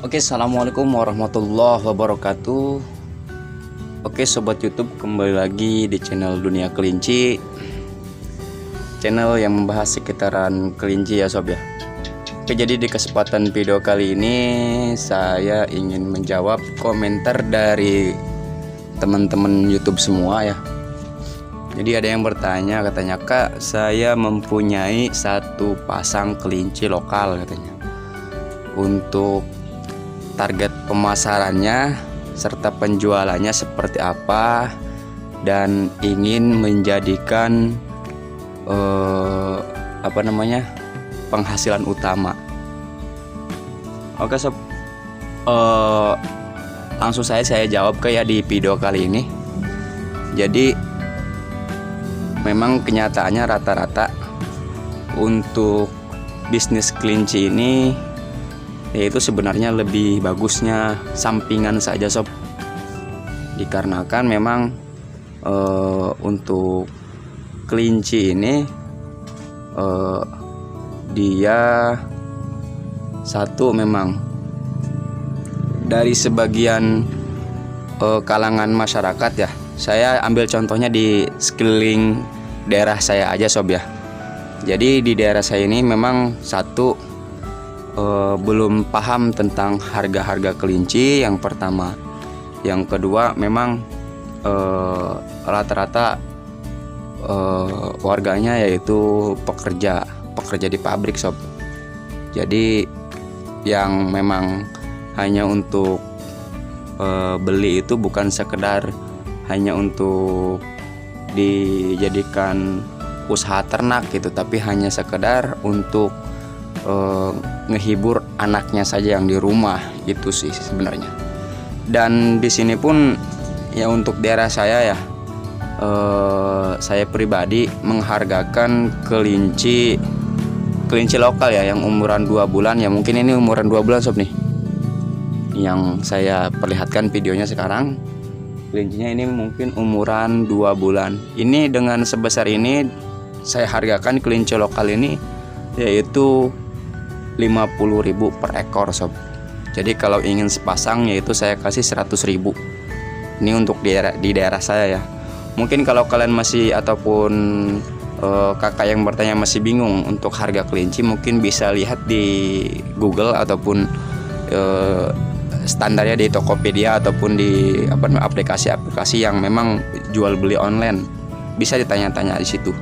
Oke, assalamualaikum warahmatullahi wabarakatuh. Oke, sobat YouTube, kembali lagi di channel Dunia Kelinci, channel yang membahas sekitaran kelinci ya sob ya. Oke, jadi di kesempatan video kali ini saya ingin menjawab komentar dari teman-teman YouTube semua ya. Jadi ada yang bertanya, katanya, "Kak, saya mempunyai satu pasang kelinci lokal," katanya. Untuk target pemasarannya serta penjualannya seperti apa, dan ingin menjadikan penghasilan utama. Oke sob, langsung saya jawab di video kali ini. Jadi memang kenyataannya rata-rata untuk bisnis kelinci ini yaitu sebenarnya lebih bagusnya sampingan saja sob, dikarenakan memang untuk kelinci ini dia satu, memang dari sebagian kalangan masyarakat ya, saya ambil contohnya di sekeliling daerah saya aja sob ya. Jadi di daerah saya ini memang satu, belum paham tentang harga-harga kelinci, yang pertama. Yang kedua, memang rata-rata warganya yaitu pekerja di pabrik sob. Jadi yang memang hanya untuk beli itu bukan sekedar hanya untuk dijadikan usaha ternak gitu, tapi hanya sekedar untuk ngehibur anaknya saja yang di rumah, itu sih sebenarnya. Dan di sini pun ya untuk daerah saya ya, saya pribadi menghargakan kelinci lokal ya, yang umuran 2 bulan ya. Mungkin ini umuran 2 bulan sob nih, yang saya perlihatkan videonya sekarang. Kelincinya ini mungkin umuran 2 bulan. Ini dengan sebesar ini saya hargakan kelinci lokal ini yaitu 50.000 per ekor sob. Jadi kalau ingin sepasang yaitu saya kasih 100.000. Ini untuk di daerah saya ya. Mungkin kalau kalian masih ataupun kakak yang bertanya masih bingung untuk harga kelinci, mungkin bisa lihat di Google ataupun standarnya di Tokopedia ataupun di aplikasi-aplikasi yang memang jual beli online. Bisa ditanya-tanya di situ.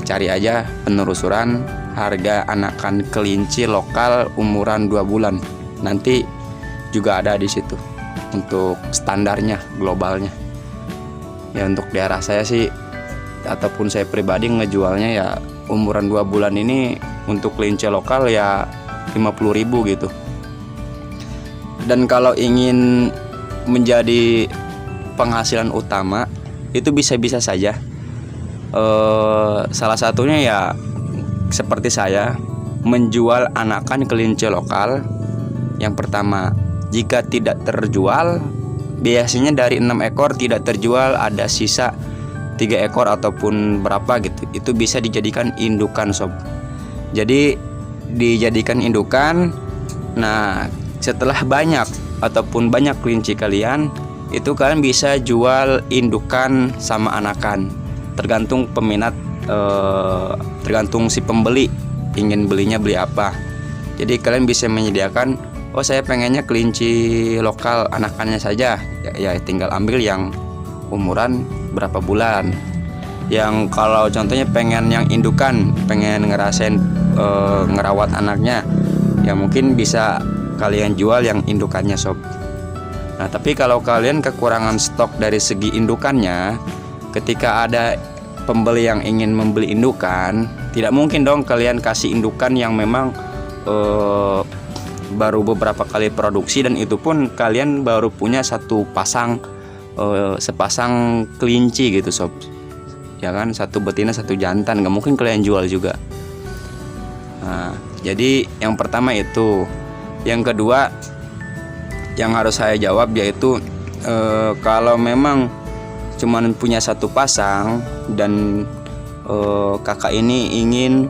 Cari aja penelusuran harga anakan kelinci lokal umuran 2 bulan. Nanti juga ada di situ untuk standarnya, globalnya. Ya untuk daerah saya sih ataupun saya pribadi ngejualnya ya umuran 2 bulan ini untuk kelinci lokal ya 50.000 gitu. Dan kalau ingin menjadi penghasilan utama itu bisa-bisa saja. Salah satunya ya seperti saya menjual anakan kelinci lokal. Yang pertama, jika tidak terjual, biasanya dari 6 ekor tidak terjual, ada sisa 3 ekor ataupun berapa gitu, itu bisa dijadikan indukan sob. Jadi dijadikan indukan. Nah setelah banyak kelinci kalian, itu kalian bisa jual indukan sama anakan, tergantung peminat, tergantung si pembeli ingin belinya beli apa. Jadi kalian bisa menyediakan, oh saya pengennya kelinci lokal anakannya saja ya, tinggal ambil yang umuran berapa bulan. Yang kalau contohnya pengen yang indukan, pengen ngerasain ngerawat anaknya, ya mungkin bisa kalian jual yang indukannya sob. Nah tapi kalau kalian kekurangan stok dari segi indukannya, ketika ada pembeli yang ingin membeli indukan, tidak mungkin dong kalian kasih indukan yang memang baru beberapa kali produksi, dan itu pun kalian baru punya satu pasang sepasang kelinci gitu sob, ya kan, satu betina satu jantan, nggak mungkin kalian jual juga. Nah jadi yang pertama itu. Yang kedua yang harus saya jawab yaitu kalau memang cuman punya satu pasang dan kakak ini ingin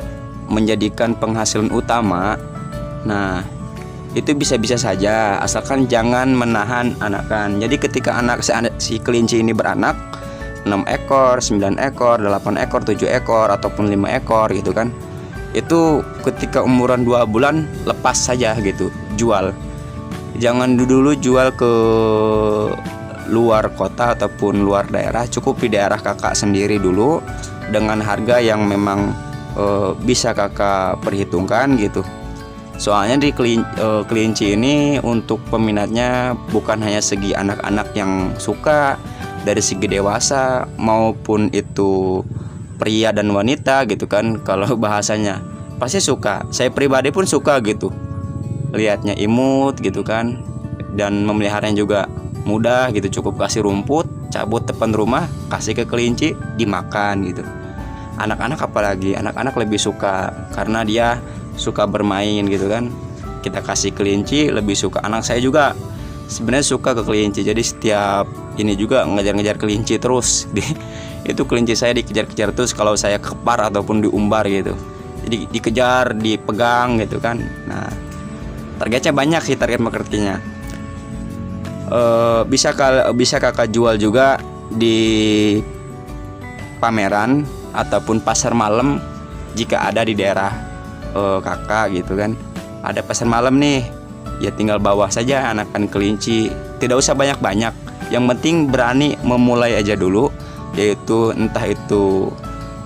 menjadikan penghasilan utama, nah itu bisa-bisa saja, asalkan jangan menahan anakan. Jadi ketika si kelinci ini beranak 6 ekor, 9 ekor, 8 ekor, 7 ekor ataupun 5 ekor gitu kan, itu ketika umuran 2 bulan lepas saja gitu, jual. Jangan dulu jual ke luar kota ataupun luar daerah, cukup di daerah kakak sendiri dulu dengan harga yang memang bisa kakak perhitungkan gitu. Soalnya di kelinci ini untuk peminatnya bukan hanya segi anak-anak yang suka, dari segi dewasa maupun itu pria dan wanita gitu kan. Kalau bahasanya pasti suka. Saya pribadi pun suka gitu, lihatnya imut gitu kan, dan memeliharanya juga mudah gitu. Cukup kasih rumput, cabut depan rumah, kasih ke kelinci, dimakan gitu. Anak-anak apalagi, anak-anak lebih suka karena dia suka bermain gitu kan. Kita kasih kelinci lebih suka. Anak saya juga sebenarnya suka ke kelinci, jadi setiap ini juga ngejar-ngejar kelinci terus. Itu kelinci saya dikejar-kejar terus kalau saya kepar ataupun diumbar gitu. Jadi dikejar, dipegang gitu kan. Nah, targetnya banyak sih, target marketingnya. Bisa kakak jual juga di pameran ataupun pasar malam jika ada di daerah kakak gitu kan. Ada pasar malam nih, ya tinggal bawa saja anakan kelinci, tidak usah banyak-banyak, yang penting berani memulai aja dulu. Yaitu entah itu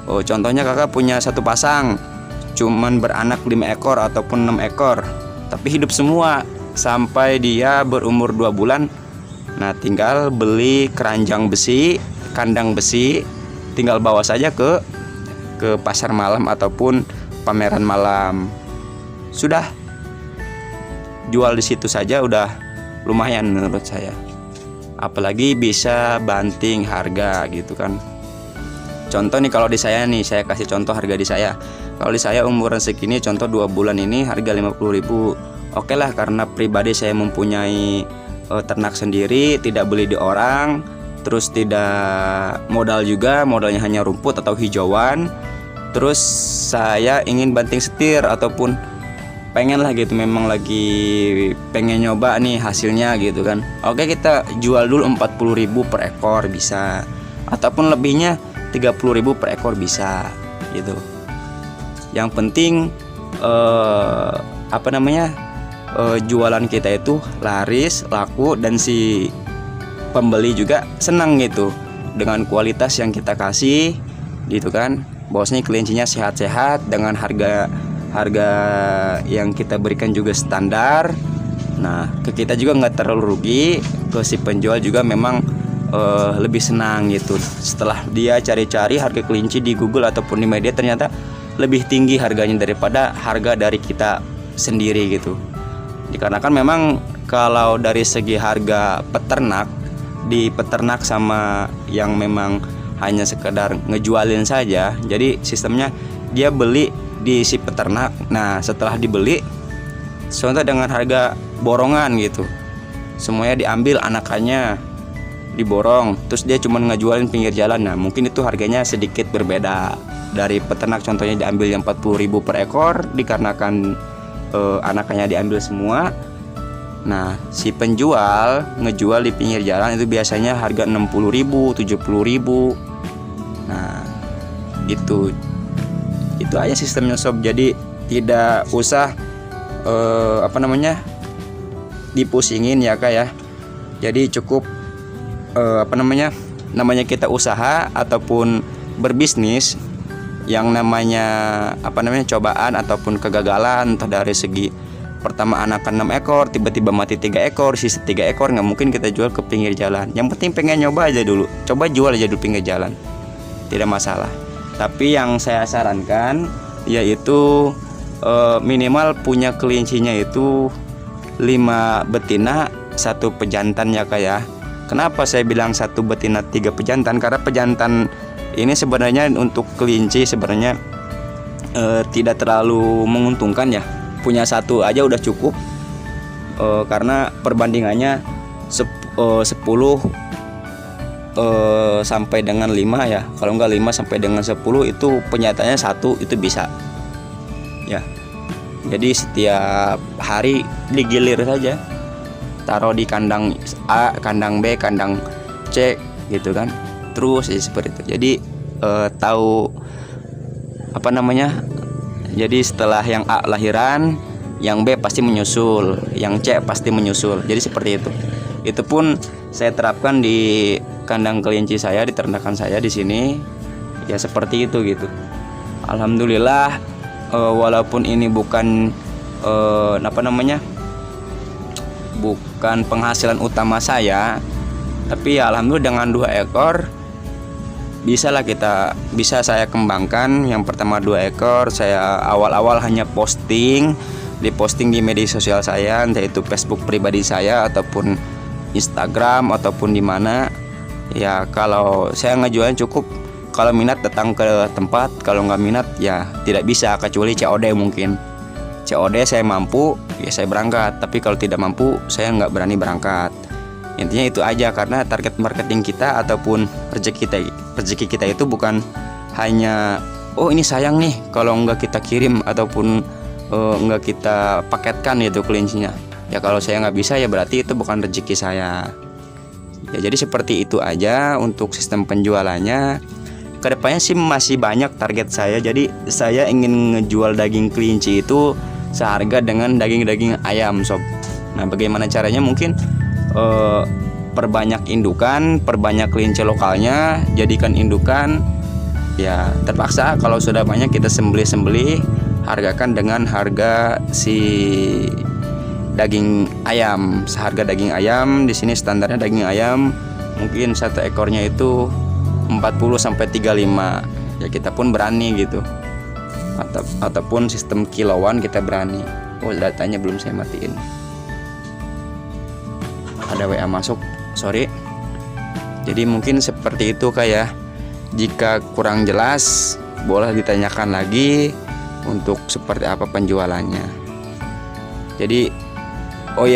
contohnya kakak punya satu pasang cuman beranak 5 ekor ataupun 6 ekor, tapi hidup semua sampai dia berumur 2 bulan. Nah, tinggal beli keranjang besi, kandang besi, tinggal bawa saja ke pasar malam ataupun pameran malam. Sudah, jual di situ saja udah lumayan menurut saya. Apalagi bisa banting harga gitu kan. Contoh nih, kalau di saya nih, saya kasih contoh harga di saya. Kalau di saya umuran segini, contoh 2 bulan ini harga 50.000. Oke lah, karena pribadi saya mempunyai ternak sendiri, tidak beli di orang, terus tidak modal juga, modalnya hanya rumput atau hijauan. Terus saya ingin banting setir ataupun pengen lah gitu, memang lagi pengen nyoba nih hasilnya gitu kan. Oke, kita jual dulu 40.000 per ekor bisa, ataupun lebihnya 30.000 per ekor bisa gitu. Yang penting jualan kita itu laris, laku, dan si pembeli juga senang gitu dengan kualitas yang kita kasih gitu kan. Bahwasanya kelincinya sehat-sehat dengan harga yang kita berikan juga standar. Nah, ke kita juga nggak terlalu rugi, ke si penjual juga memang lebih senang gitu. Setelah dia cari-cari harga kelinci di Google ataupun di media, ternyata lebih tinggi harganya daripada harga dari kita sendiri gitu. Dikarenakan memang kalau dari segi harga peternak, di peternak sama yang memang hanya sekedar ngejualin saja, jadi sistemnya dia beli di si peternak. Nah, setelah dibeli, contoh dengan harga borongan gitu, semuanya diambil anakannya, diborong, terus dia cuma ngejualin pinggir jalan. Nah, mungkin itu harganya sedikit berbeda dari peternak. Contohnya diambil yang 40.000 per ekor, dikarenakan anakannya diambil semua. Nah, si penjual ngejual di pinggir jalan itu biasanya harga 60.000, 70.000. Nah, itu aja sistemnya sob. Jadi tidak usah dipusingin ya kak ya. Jadi cukup namanya kita usaha ataupun berbisnis, yang namanya cobaan ataupun kegagalan, entah dari segi pertama anakan 6 ekor tiba-tiba mati 3 ekor, sisa 3 ekor, nggak mungkin kita jual ke pinggir jalan. Yang penting pengen nyoba aja dulu, coba jual aja dulu pinggir jalan, tidak masalah. Tapi yang saya sarankan yaitu minimal punya kelincinya itu 5 betina 1 pejantan ya kak ya. Kenapa saya bilang 1 betina 3 pejantan? Karena pejantan ini sebenarnya untuk kelinci sebenarnya tidak terlalu menguntungkan ya. Punya 1 aja udah cukup, karena perbandingannya 10 sampai dengan 5 ya. Kalau enggak 5 sampai dengan 10 itu penyataannya 1 itu bisa ya. Jadi setiap hari digilir saja, taruh di kandang A, kandang B, kandang C gitu kan, terus ya seperti itu. Jadi tahu apa namanya, jadi setelah yang A lahiran, yang B pasti menyusul, yang C pasti menyusul. Jadi seperti itu. Itu pun saya terapkan di kandang kelinci saya, di ternakan saya di sini. Ya seperti itu gitu. Alhamdulillah, walaupun ini bukan apa namanya, bukan penghasilan utama saya, tapi ya alhamdulillah dengan 2 ekor bisa saya kembangkan. Yang pertama 2 ekor, saya awal-awal hanya diposting di media sosial saya, entah itu Facebook pribadi saya ataupun Instagram ataupun di mana. Ya kalau saya ngejualnya cukup, kalau minat datang ke tempat, kalau nggak minat ya tidak bisa, kecuali COD mungkin. COD saya mampu, ya saya berangkat. Tapi kalau tidak mampu, saya nggak berani berangkat. Intinya itu aja, karena target marketing kita ataupun rezeki kita itu bukan hanya ini sayang nih kalau nggak kita kirim ataupun nggak kita paketkan gitu kelincinya. Ya kalau saya nggak bisa, ya berarti itu bukan rezeki saya. Ya jadi seperti itu aja untuk sistem penjualannya. Kedepannya sih masih banyak target saya. Jadi saya ingin ngejual daging kelinci itu seharga dengan daging ayam sob. Nah bagaimana caranya? Mungkin perbanyak indukan, perbanyak kelinci lokalnya, jadikan indukan. Ya terpaksa kalau sudah banyak kita sembelih, hargakan dengan harga si daging ayam, seharga daging ayam. Di sini standarnya daging ayam mungkin 1 ekornya itu 40 sampai 35. Ya kita pun berani gitu. Ataupun sistem kiloan kita berani. Datanya belum saya matiin. Ada WA masuk, sorry. Jadi mungkin seperti itu kayak. Jika kurang jelas boleh ditanyakan lagi untuk seperti apa penjualannya. Jadi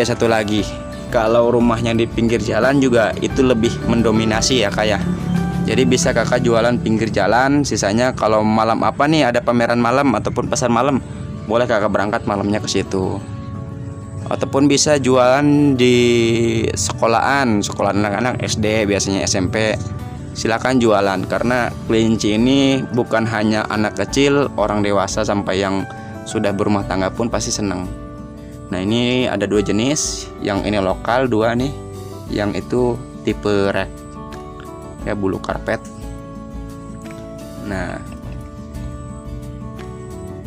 satu lagi, kalau rumahnya di pinggir jalan juga itu lebih mendominasi ya kayak. Jadi bisa kakak jualan pinggir jalan, sisanya kalau malam apa nih ada pameran malam ataupun pasar malam, boleh kakak berangkat malamnya ke situ. Ataupun bisa jualan di sekolahan anak-anak SD, biasanya SMP. Silakan jualan, karena kelinci ini bukan hanya anak kecil, orang dewasa sampai yang sudah berumah tangga pun pasti senang. Nah ini ada 2 jenis, yang ini lokal 2 nih, yang itu tipe red ya, bulu karpet. Nah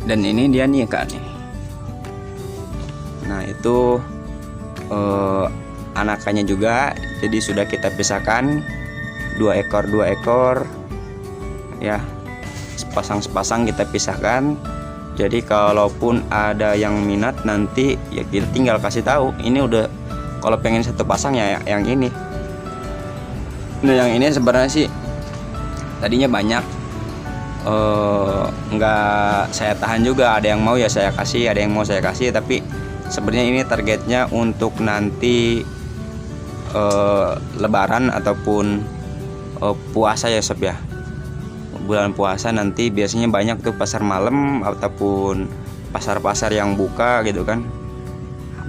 dan ini dia nih kak nih. Nah itu anakannya juga, jadi sudah kita pisahkan 2 ekor ya, sepasang kita pisahkan. Jadi kalaupun ada yang minat nanti ya kita tinggal kasih tahu, ini udah kalau pengen 1 pasang ya yang ini. Nah yang ini sebenarnya sih tadinya banyak, nggak saya tahan juga, ada yang mau ya saya kasih, ada yang mau saya kasih. Tapi sebenarnya ini targetnya untuk nanti Lebaran ataupun puasa ya sob ya. Bulan puasa nanti biasanya banyak tuh pasar malam ataupun pasar-pasar yang buka gitu kan.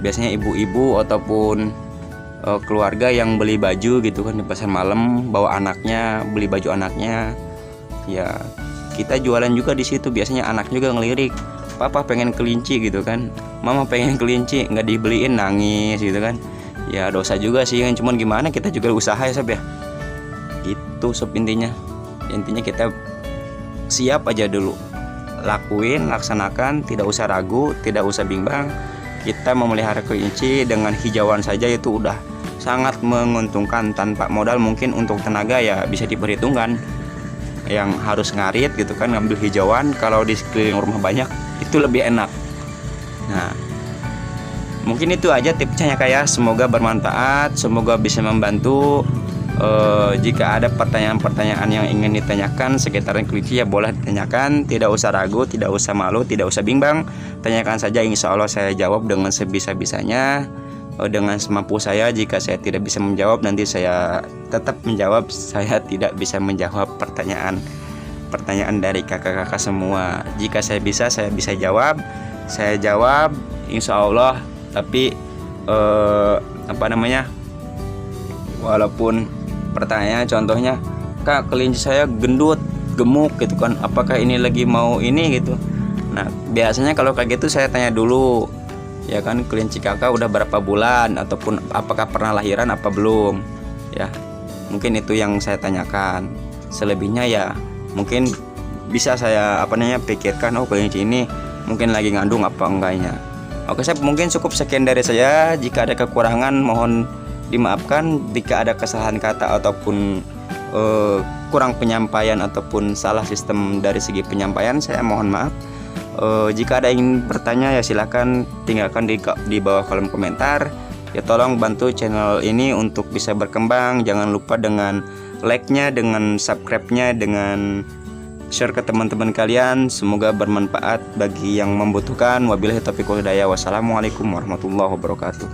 Biasanya ibu-ibu ataupun keluarga yang beli baju gitu kan di pasar malam, bawa anaknya, beli baju anaknya. Ya kita jualan juga di situ. Biasanya anak juga ngelirik, papa pengen kelinci gitu kan, mama pengen kelinci, nggak dibeliin nangis gitu kan. Ya dosa juga sih kan, cuman gimana, kita juga usaha ya sob ya. Gitu sob, intinya kita siap aja dulu, lakuin, laksanakan, tidak usah ragu, tidak usah bimbang. Kita memelihara kelinci dengan hijauan saja itu udah sangat menguntungkan. Tanpa modal mungkin untuk tenaga ya bisa diperhitungkan, yang harus ngarit gitu kan, ngambil hijauan. Kalau di sekeliling rumah banyak itu lebih enak. Nah mungkin itu aja tipsnya ya kayak. Semoga bermanfaat, semoga bisa membantu. Jika ada pertanyaan-pertanyaan yang ingin ditanyakan sekitaran kelinci ya boleh ditanyakan, tidak usah ragu, tidak usah malu, tidak usah bimbang. Tanyakan saja, insya Allah saya jawab dengan sebisa-bisanya, dengan semampu saya. Jika saya tidak bisa menjawab, nanti saya tetap menjawab. Saya tidak bisa menjawab pertanyaan dari kakak-kakak semua. Jika saya bisa jawab. saya jawab insya Allah. Tapi walaupun pertanyaannya contohnya, Kak, kelinci saya gendut, gemuk gitu kan, apakah ini lagi mau ini gitu. Nah biasanya kalau kayak gitu saya tanya dulu, ya kan, kelinci kakak udah berapa bulan, ataupun apakah pernah lahiran apa belum, ya. Mungkin itu yang saya tanyakan. Selebihnya ya mungkin bisa saya pikirkan, oh kelinci ini mungkin lagi ngandung apa enggaknya. Oke, saya mungkin cukup sekian dari saya. Jika ada kekurangan mohon dimaafkan. Jika ada kesalahan kata ataupun kurang penyampaian ataupun salah sistem dari segi penyampaian, saya mohon maaf. Jika ada yang ingin bertanya ya silahkan tinggalkan di bawah kolom komentar. Ya tolong bantu channel ini untuk bisa berkembang. Jangan lupa dengan like-nya, dengan subscribe-nya, dengan share ke teman-teman kalian. Semoga bermanfaat bagi yang membutuhkan. Wabillahi taufiq wal hidayah. Wassalamualaikum warahmatullahi wabarakatuh.